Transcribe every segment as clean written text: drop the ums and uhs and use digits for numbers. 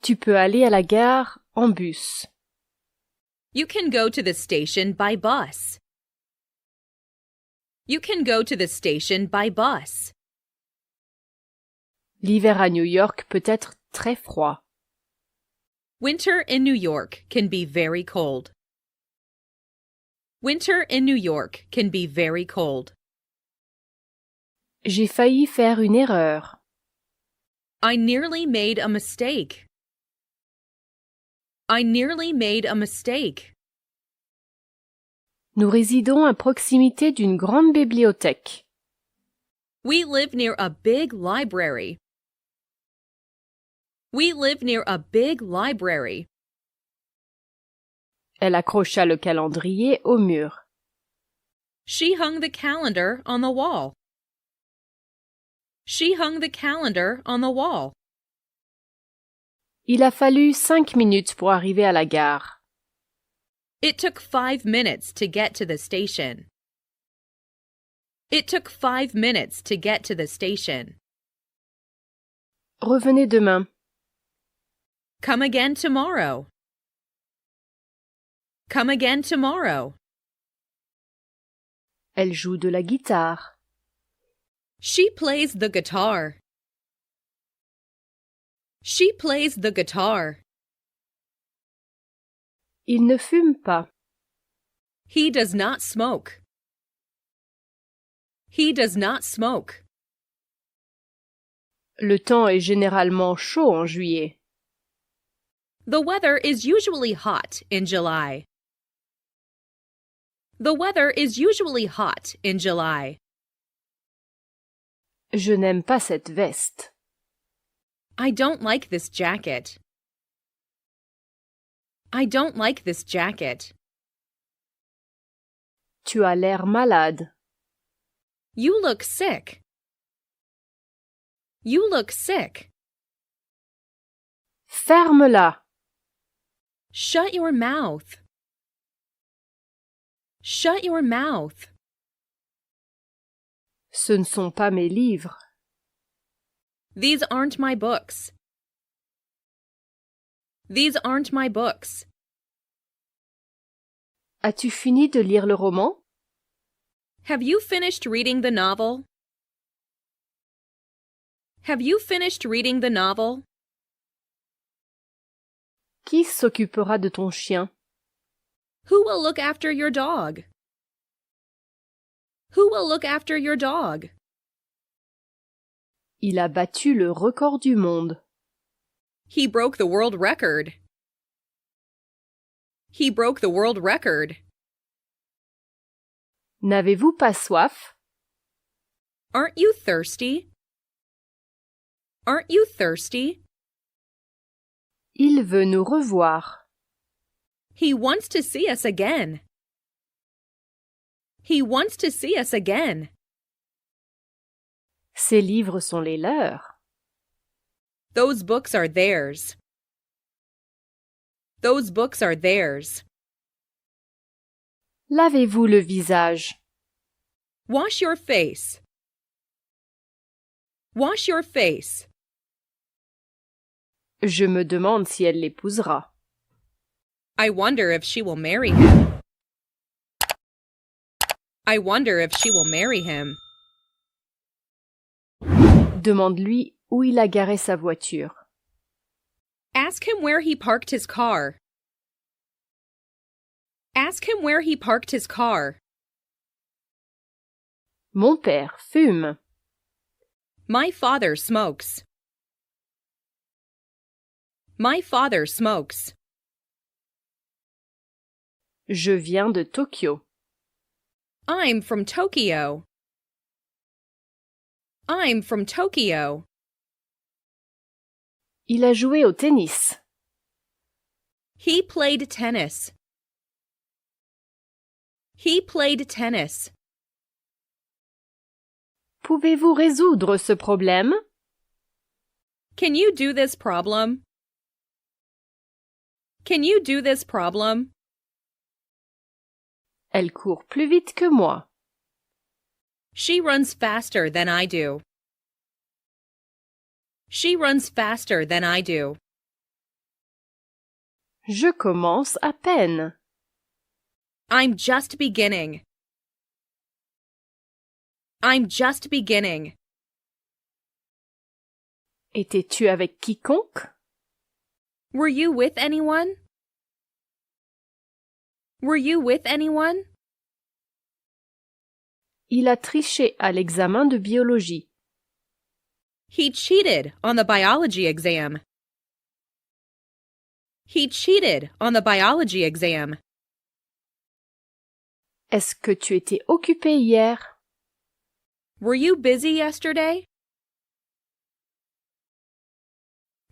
Tu peux aller à la gare en bus. You can go to the station by bus. You can go to the station by bus. L'hiver à New York peut être très froid. Winter in New York can be very cold. Winter in New York can be very cold. J'ai failli faire une erreur. I nearly made a mistake. I nearly made a mistake. Nous résidons à proximité d'une grande bibliothèque. We live near a big library. We live near a big library. Elle accrocha le calendrier au mur. She hung the calendar on the wall. She hung the calendar on the wall. Il a fallu 5 minutes pour arriver à la gare. It took 5 minutes to get to the station. It took 5 minutes to get to the station. Revenez demain. Come again tomorrow. Come again tomorrow. Elle joue de la guitare. She plays the guitar. She plays the guitar. Il ne fume pas. He does not smoke. He does not smoke. Le temps est généralement chaud en juillet. The weather is usually hot in July. The weather is usually hot in July. Je n'aime pas cette veste. I don't like this jacket. I don't like this jacket. Tu as l'air malade. You look sick. You look sick. Ferme-la. Shut your mouth. Shut your mouth. Ce ne sont pas mes livres. These aren't my books. These aren't my books. As-tu fini de lire le roman? Have you finished reading the novel? Have you finished reading the novel? Qui s'occupera de ton chien? Who will look after your dog? Who will look after your dog? Il a battu le record du monde. He broke the world record. He broke the world record. N'avez-vous pas soif? Aren't you thirsty? Aren't you thirsty? Il veut nous revoir. He wants to see us again. He wants to see us again. Ces livres sont les leurs. Those books are theirs. Those books are theirs. Lavez-vous le visage. Wash your face. Wash your face. Je me demande si elle l'épousera. I wonder if she will marry him. I wonder if she will marry him. Demande-lui où il a garé sa voiture. Ask him where he parked his car. Ask him where he parked his car. Mon père fume. My father smokes. My father smokes. Je viens de Tokyo. I'm from Tokyo. I'm from Tokyo. Il a joué au tennis. He played tennis. He played tennis. Pouvez-vous résoudre ce problème? Can you do this problem? Can you do this problem? Elle court plus vite que moi. She runs faster than I do. She runs faster than I do. Je commence à peine. I'm just beginning. I'm just beginning. Étais-tu avec quiconque? Were you with anyone? Were you with anyone? Il a triché à l'examen de biologie. He cheated on the biology exam. He cheated on the biology exam. Est-ce que tu étais occupé hier? Were you busy yesterday?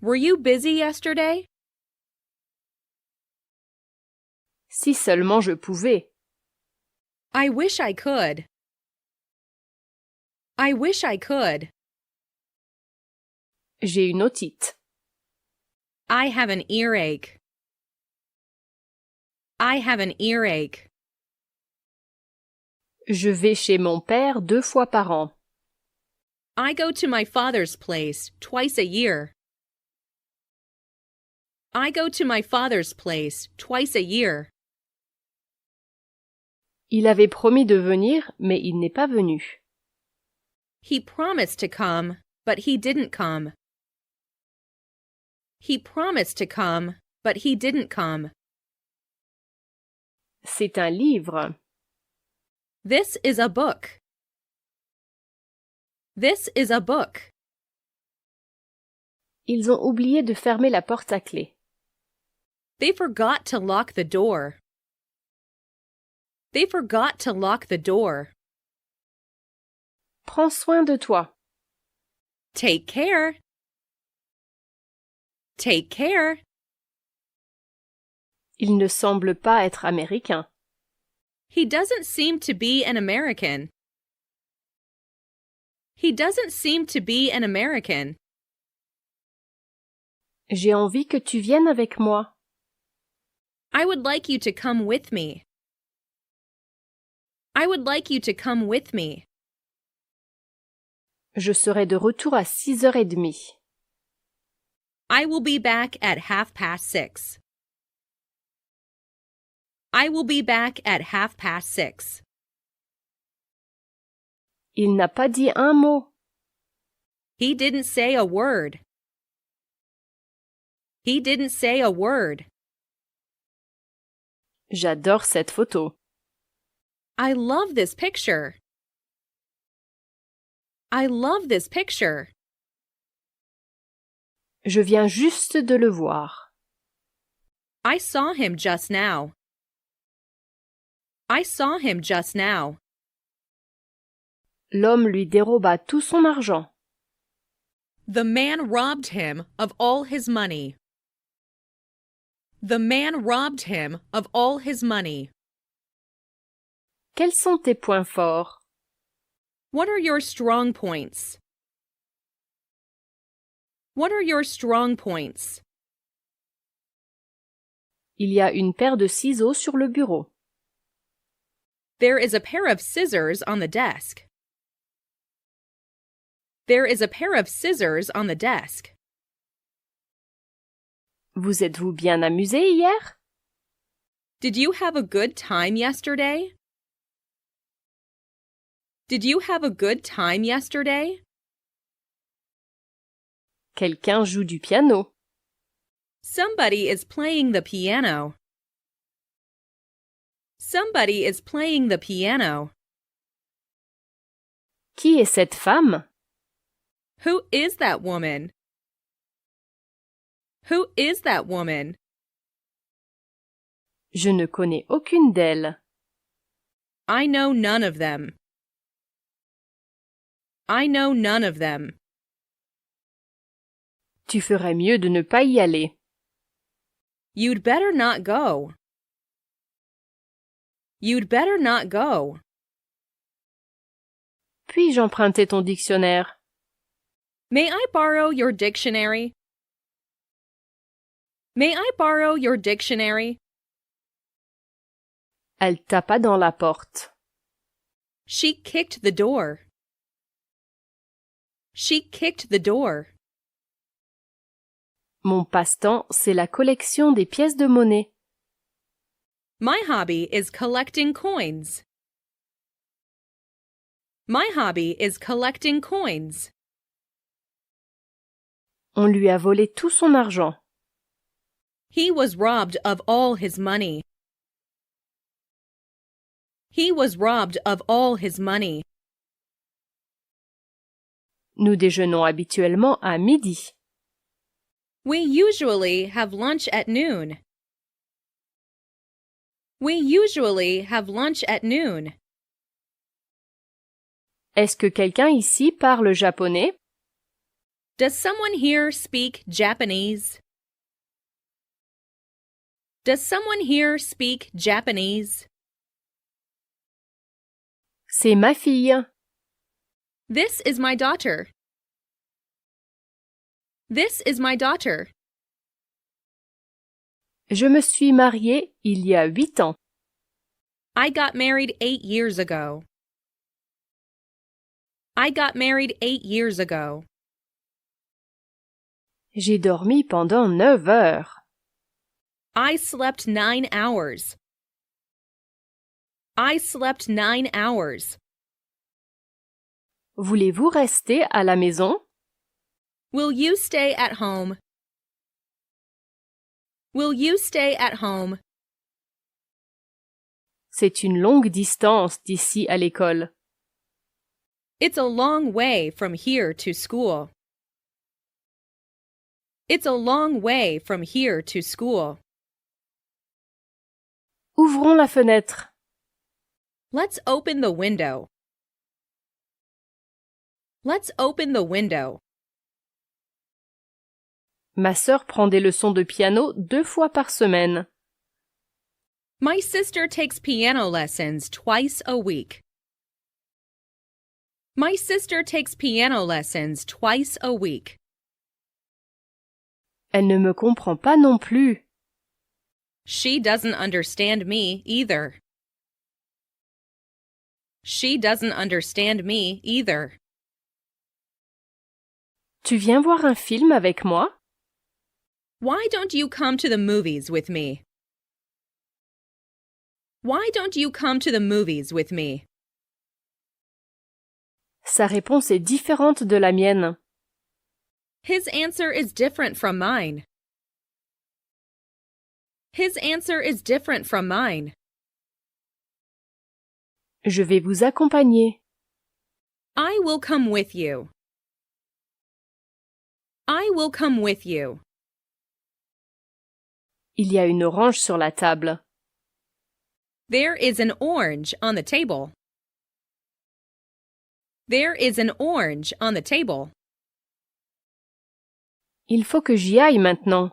Were you busy yesterday? Si seulement je pouvais. I wish I could. I wish I could. J'ai une otite. I have an earache. I have an earache. Je vais chez mon père 2 fois par an. I go to my father's place twice a year. I go to my father's place twice a year. Il avait promis de venir, mais il n'est pas venu. He promised to come, but he didn't come. He promised to come, but he didn't come. C'est un livre. This is a book. This is a book. Ils ont oublié de fermer la porte à clé. They forgot to lock the door. They forgot to lock the door. Prends soin de toi. Take care. Take care. Il ne semble pas être américain. He doesn't seem to be an American. He doesn't seem to be an American. J'ai envie que tu viennes avec moi. I would like you to come with me. I would like you to come with me. Je serai de retour à 6h30. I will be back at 6:30. I will be back at 6:30. Il n'a pas dit un mot. He didn't say a word. He didn't say a word. J'adore cette photo. I love this picture. I love this picture. Je viens juste de le voir. I saw him just now. I saw him just now. L'homme lui déroba tout son argent. The man robbed him of all his money. The man robbed him of all his money. Quels sont tes points forts? What are your strong points? What are your strong points? Il y a une paire de ciseaux sur le bureau. There is a pair of scissors on the desk. There is a pair of scissors on the desk. Vous êtes-vous bien amusé hier? Did you have a good time yesterday? Did you have a good time yesterday? Quelqu'un joue du piano. Somebody is playing the piano. Somebody is playing the piano. Qui est cette femme? Who is that woman? Who is that woman? Je ne connais aucune d'elles. I know none of them. I know none of them. Tu ferais mieux de ne pas y aller. You'd better not go. You'd better not go. Puis-je emprunter ton dictionnaire? May I borrow your dictionary? May I borrow your dictionary? Elle tapa dans la porte. She kicked the door. She kicked the door. Mon passe-temps, c'est la collection des pièces de monnaie. My hobby is collecting coins. My hobby is collecting coins. On lui a volé tout son argent. He was robbed of all his money. He was robbed of all his money. Nous déjeunons habituellement à midi. We usually have lunch at noon. We usually have lunch at noon. Est-ce que quelqu'un ici parle japonais? Does someone here speak Japanese? Does someone here speak Japanese? C'est ma fille. This is my daughter. This is my daughter. Je me suis mariée il y a 8 ans. I got married 8 years ago. I got married 8 years ago. J'ai dormi pendant 9 heures. I slept 9 hours. I slept 9 hours. Voulez-vous rester à la maison? Will you stay at home? Will you stay at home? C'est une longue distance d'ici à l'école. It's a long way from here to school. It's a long way from here to school. Ouvrons la fenêtre. Let's open the window. Let's open the window. Ma sœur prend des leçons de piano 2 fois par semaine. My sister takes piano lessons twice a week. My sister takes piano lessons twice a week. Elle ne me comprend pas non plus. She doesn't understand me either. She doesn't understand me either. Tu viens voir un film avec moi? Why don't you come to the movies with me? Why don't you come to the movies with me? Sa réponse est différente de la mienne. His answer is different from mine. His answer is different from mine. Je vais vous accompagner. I will come with you. I will come with you. Il y a une orange sur la table. There is an orange on the table. There is an orange on the table. Il faut que j'y aille maintenant.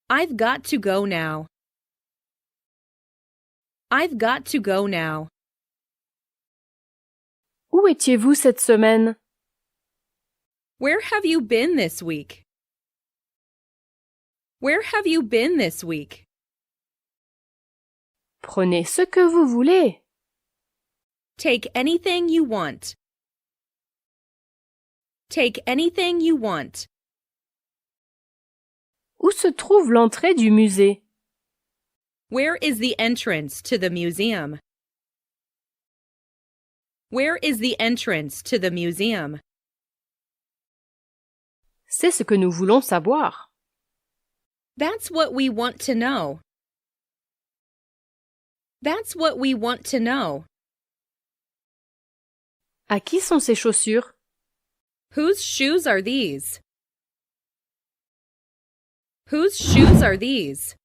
I've got to go now. I've got to go now. Où étiez-vous cette semaine? Where have you been this week? Where have you been this week? Prenez ce que vous voulez. Take anything you want. Take anything you want. Où se trouve l'entrée du musée? Where is the entrance to the museum? Where is the entrance to the museum? C'est ce que nous voulons savoir. That's what we want to know. That's what we want to know. À qui sont ces chaussures? Whose shoes are these? Whose shoes are these?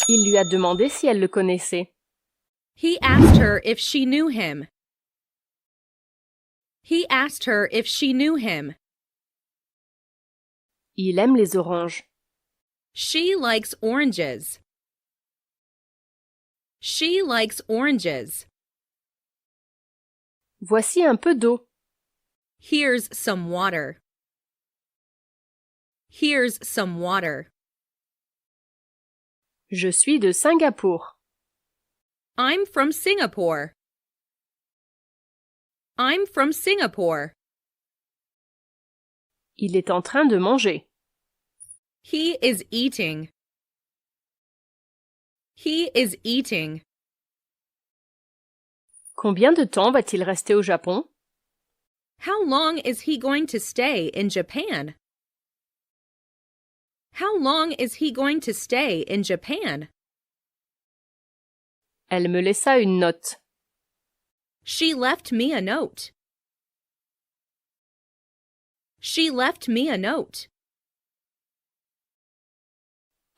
Il lui a demandé si elle le connaissait. He asked her if she knew him. He asked her if she knew him. Il aime les oranges. She likes oranges. She likes oranges. Voici un peu d'eau. Here's some water. Here's some water. Je suis de Singapour. I'm from Singapore. I'm from Singapore. Il est en train de manger. He is eating. He is eating. Combien de temps va-t-il rester au Japon? How long is he going to stay in Japan? How long is he going to stay in Japan? Elle me laissa une note. She left me a note. She left me a note.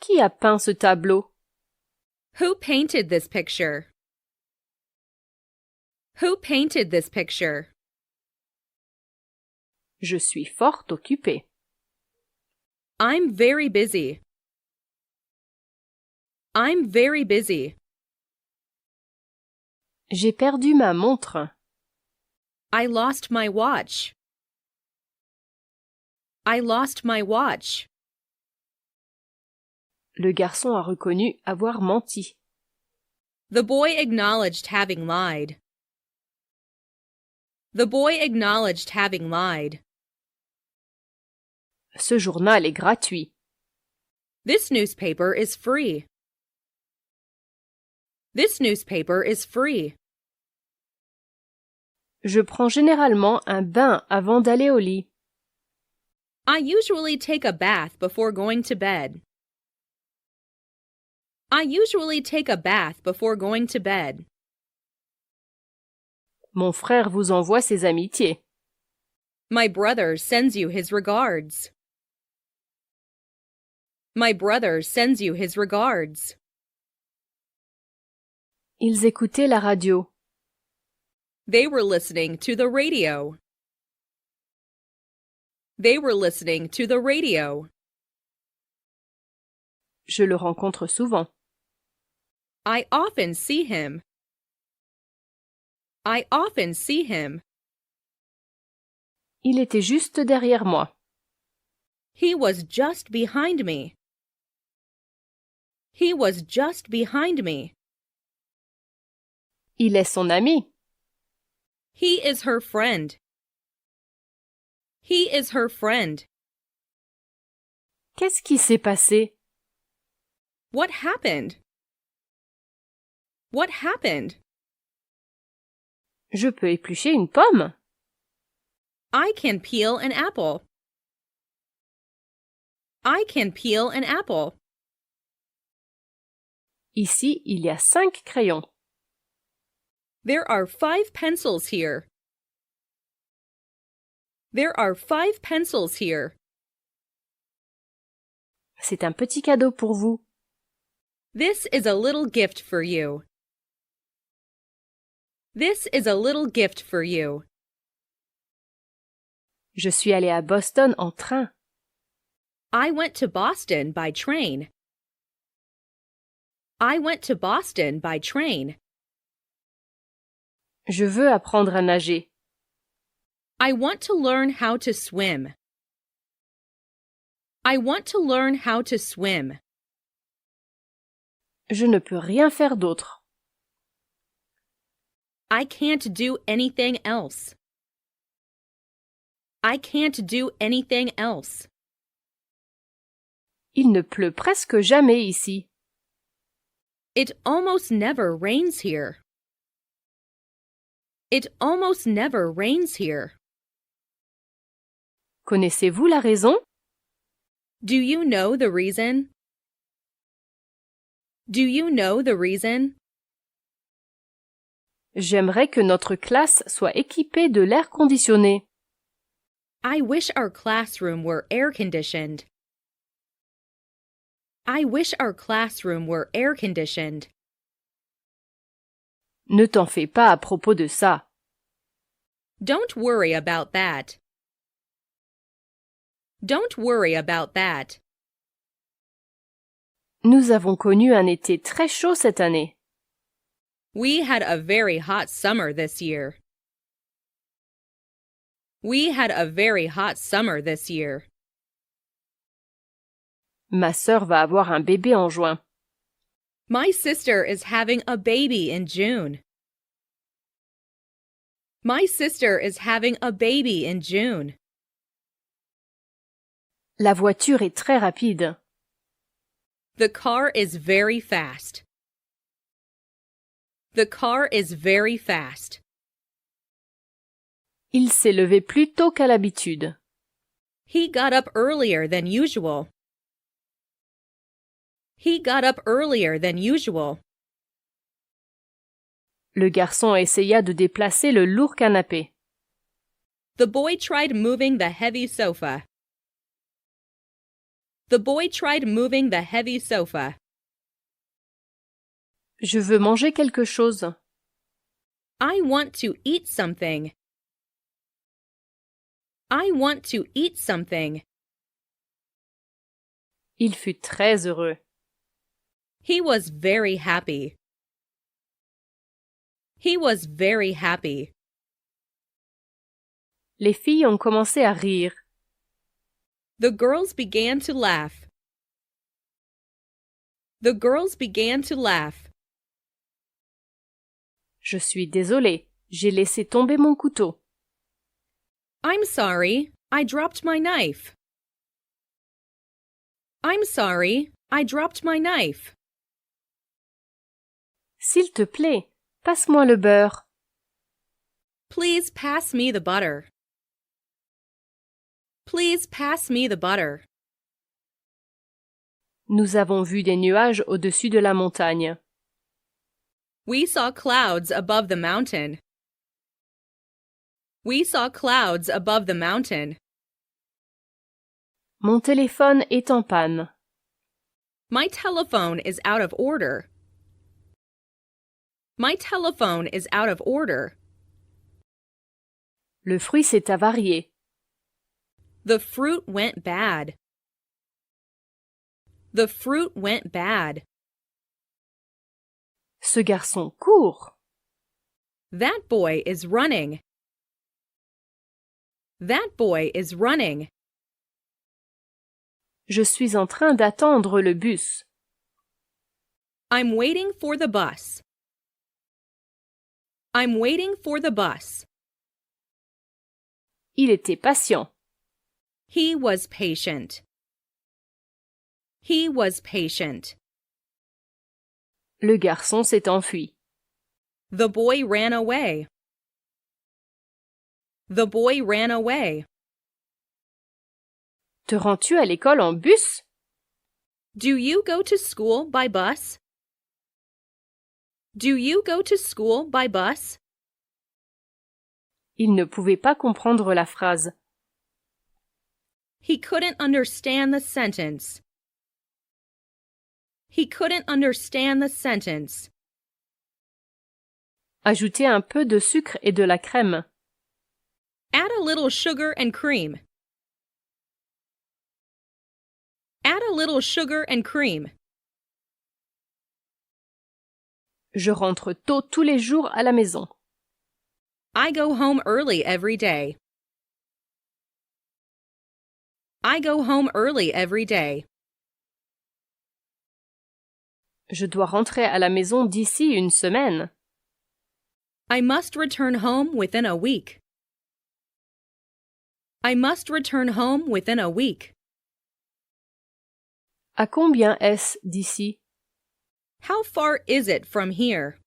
Qui a peint ce tableau? Who painted this picture? Who painted this picture? Je suis fort occupée. I'm very busy. I'm very busy. J'ai perdu ma montre. I lost my watch. I lost my watch. Le garçon a reconnu avoir menti. The boy acknowledged having lied. The boy acknowledged having lied. Ce journal est gratuit. This newspaper is free. This newspaper is free. Je prends généralement un bain avant d'aller au lit. I usually take a bath before going to bed. I usually take a bath before going to bed. Mon frère vous envoie ses amitiés. My brother sends you his regards. My brother sends you his regards. Ils écoutaient la radio. They were listening to the radio. They were listening to the radio. Je le rencontre souvent. I often see him. I often see him. Il était juste derrière moi. He was just behind me. He was just behind me. Il est son ami. He is her friend. He is her friend. Qu'est-ce qui s'est passé? What happened? What happened? Je peux éplucher une pomme? I can peel an apple. I can peel an apple. Ici, il y a 5 crayons. There are 5 pencils here. There are 5 pencils here. C'est un petit cadeau pour vous. This is a little gift for you. This is a little gift for you. Je suis allée à Boston en train. I went to Boston by train. I went to Boston by train. Je veux apprendre à nager. I want to learn how to swim. I want to learn how to swim. Je ne peux rien faire d'autre. I can't do anything else. I can't do anything else. Il ne pleut presque jamais ici. It almost never rains here. It almost never rains here. Connaissez-vous la raison? Do you know the reason? Do you know the reason? J'aimerais que notre classe soit équipée de l'air conditionné. I wish our classroom were air-conditioned. I wish our classroom were air-conditioned. Ne t'en fais pas à propos de ça. Don't worry about that. Don't worry about that. Nous avons connu un été très chaud cette année. We had a very hot summer this year. We had a very hot summer this year. Ma sœur va avoir un bébé en juin. My sister is having a baby in June. My sister is having a baby in June. La voiture est très rapide. The car is very fast. The car is very fast. Il s'est levé plus tôt qu'à l'habitude. He got up earlier than usual. He got up earlier than usual. Le garçon essaya de déplacer le lourd canapé. The boy tried moving the heavy sofa. The boy tried moving the heavy sofa. Je veux manger quelque chose. I want to eat something. I want to eat something. Il fut très heureux. He was very happy. He was very happy. Les filles ont commencé à rire. The girls began to laugh. The girls began to laugh. Je suis désolée, j'ai laissé tomber mon couteau. I'm sorry, I dropped my knife. I'm sorry, I dropped my knife. S'il te plaît, passe-moi le beurre. Please pass me the butter. Please pass me the butter. Nous avons vu des nuages au-dessus de la montagne. We saw clouds above the mountain. We saw clouds above the mountain. Mon téléphone est en panne. My telephone is out of order. My telephone is out of order. Le fruit s'est avarié. The fruit went bad. The fruit went bad. Ce garçon court. That boy is running. That boy is running. Je suis en train d'attendre le bus. I'm waiting for the bus. I'm waiting for the bus. Il était patient. He was patient. He was patient. Le garçon s'est enfui. The boy ran away. The boy ran away. Te rends-tu à l'école en bus? Do you go to school by bus? Do you go to school by bus? Il ne pouvait pas comprendre la phrase. He couldn't understand the sentence. He couldn't understand the sentence. Ajoutez un peu de sucre et de la crème. Add a little sugar and cream. Add a little sugar and cream. Je rentre tôt tous les jours à la maison. I go home early every day. I go home early every day. Je dois rentrer à la maison d'ici une semaine. I must return home within a week. I must return home within a week. À combien est-ce d'ici? How far is it from here?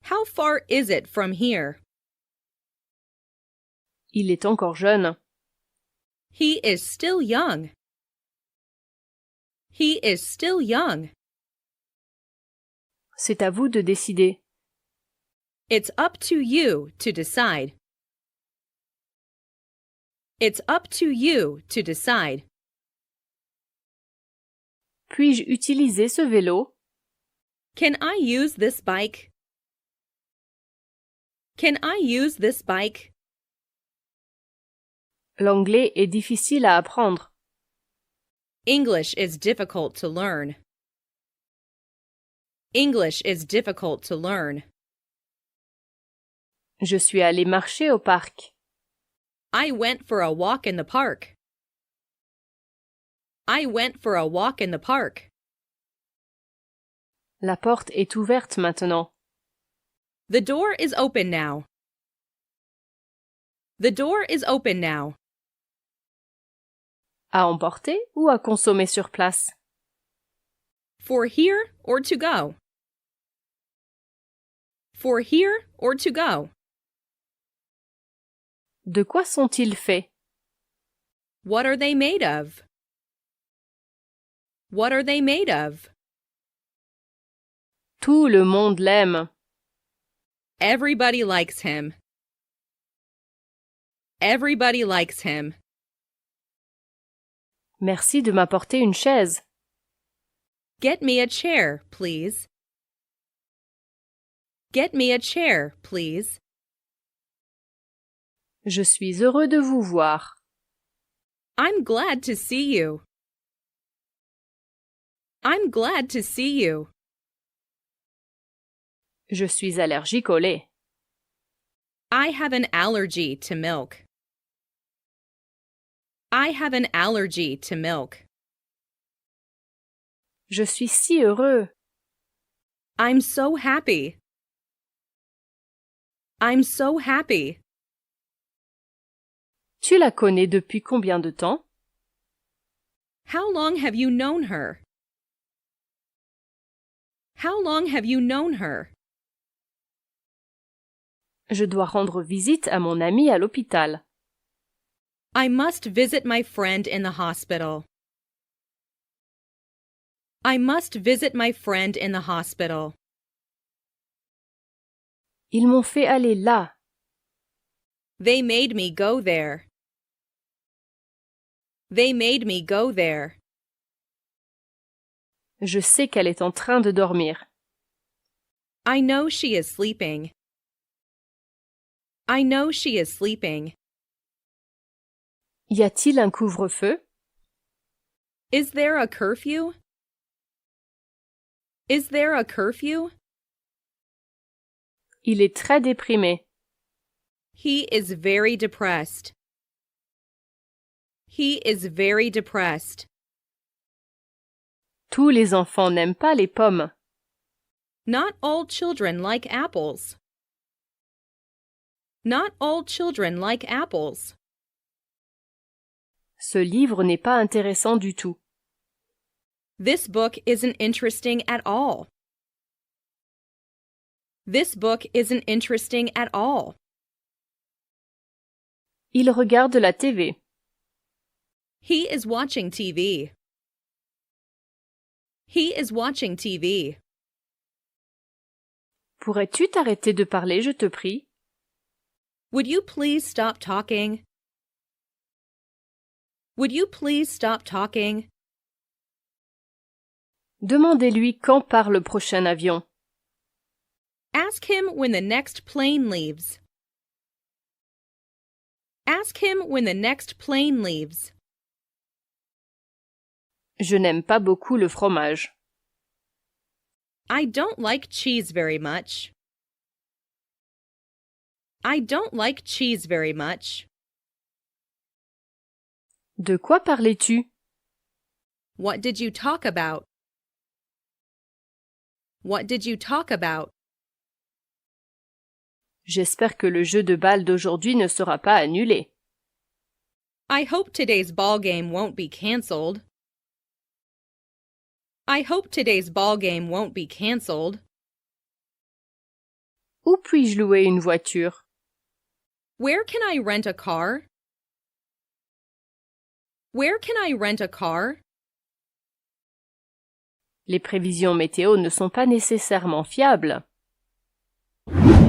How far is it from here? Il est encore jeune. He is still young. He is still young. C'est à vous de décider. It's up to you to decide. It's up to you to decide. Puis-je utiliser ce vélo? Can I use this bike? Can I use this bike? L'anglais est difficile à apprendre. English is difficult to learn. English is difficult to learn. Je suis allé marcher au parc. I went for a walk in the park. I went for a walk in the park. La porte est ouverte maintenant. The door is open now. The door is open now. À emporter ou à consommer sur place? For here or to go? For here or to go? De quoi sont-ils faits? What are they made of? What are they made of? Tout le monde l'aime. Everybody likes him. Everybody likes him. Merci de m'apporter une chaise. Get me a chair, please. Get me a chair, please. Je suis heureux de vous voir. I'm glad to see you. I'm glad to see you. Je suis allergique au lait. I have an allergy to milk. I have an allergy to milk. Je suis si heureux. I'm so happy. I'm so happy. Tu la connais depuis combien de temps? How long have you known her? How long have you known her? Je dois rendre visite à mon ami à l'hôpital. I must visit my friend in the hospital. I must visit my friend in the hospital. Ils m'ont fait aller là. They made me go there. They made me go there. Je sais qu'elle est en train de dormir. I know she is sleeping. I know she is sleeping. Y a-t-il un couvre-feu? Is there a curfew? Is there a curfew? Il est très déprimé. He is very depressed. He is very depressed. Tous les enfants n'aiment pas les pommes. Not all children like apples. Not all children like apples. Ce livre n'est pas intéressant du tout. This book isn't interesting at all. This book isn't interesting at all. Il regarde la TV. He is watching TV. He is watching TV. Pourrais-tu t'arrêter de parler, je te prie? Would you please stop talking? Would you please stop talking? Demandez-lui quand part le prochain avion. Ask him when the next plane leaves. Ask him when the next plane leaves. Je n'aime pas beaucoup le fromage. I don't like cheese very much. I don't like cheese very much. De quoi parlais-tu? What did you talk about? What did you talk about? J'espère que le jeu de balle d'aujourd'hui ne sera pas annulé. I hope today's ball game won't be canceled. I hope today's ball game won't be canceled. Où puis-je louer une voiture? Where can I rent a car? Where can I rent a car? Les prévisions météo ne sont pas nécessairement fiables.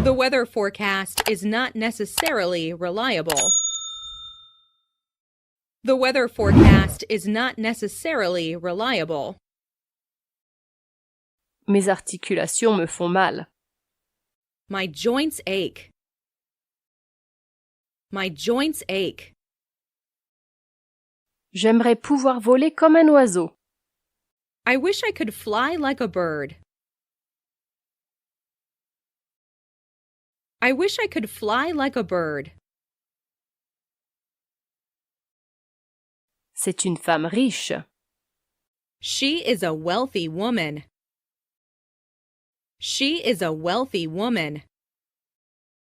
The weather forecast is not necessarily reliable. The weather forecast is not necessarily reliable. Mes articulations me font mal. My joints ache. My joints ache. J'aimerais pouvoir voler comme un oiseau. I wish I could fly like a bird. I wish I could fly like a bird. C'est une femme riche. She is a wealthy woman. She is a wealthy woman.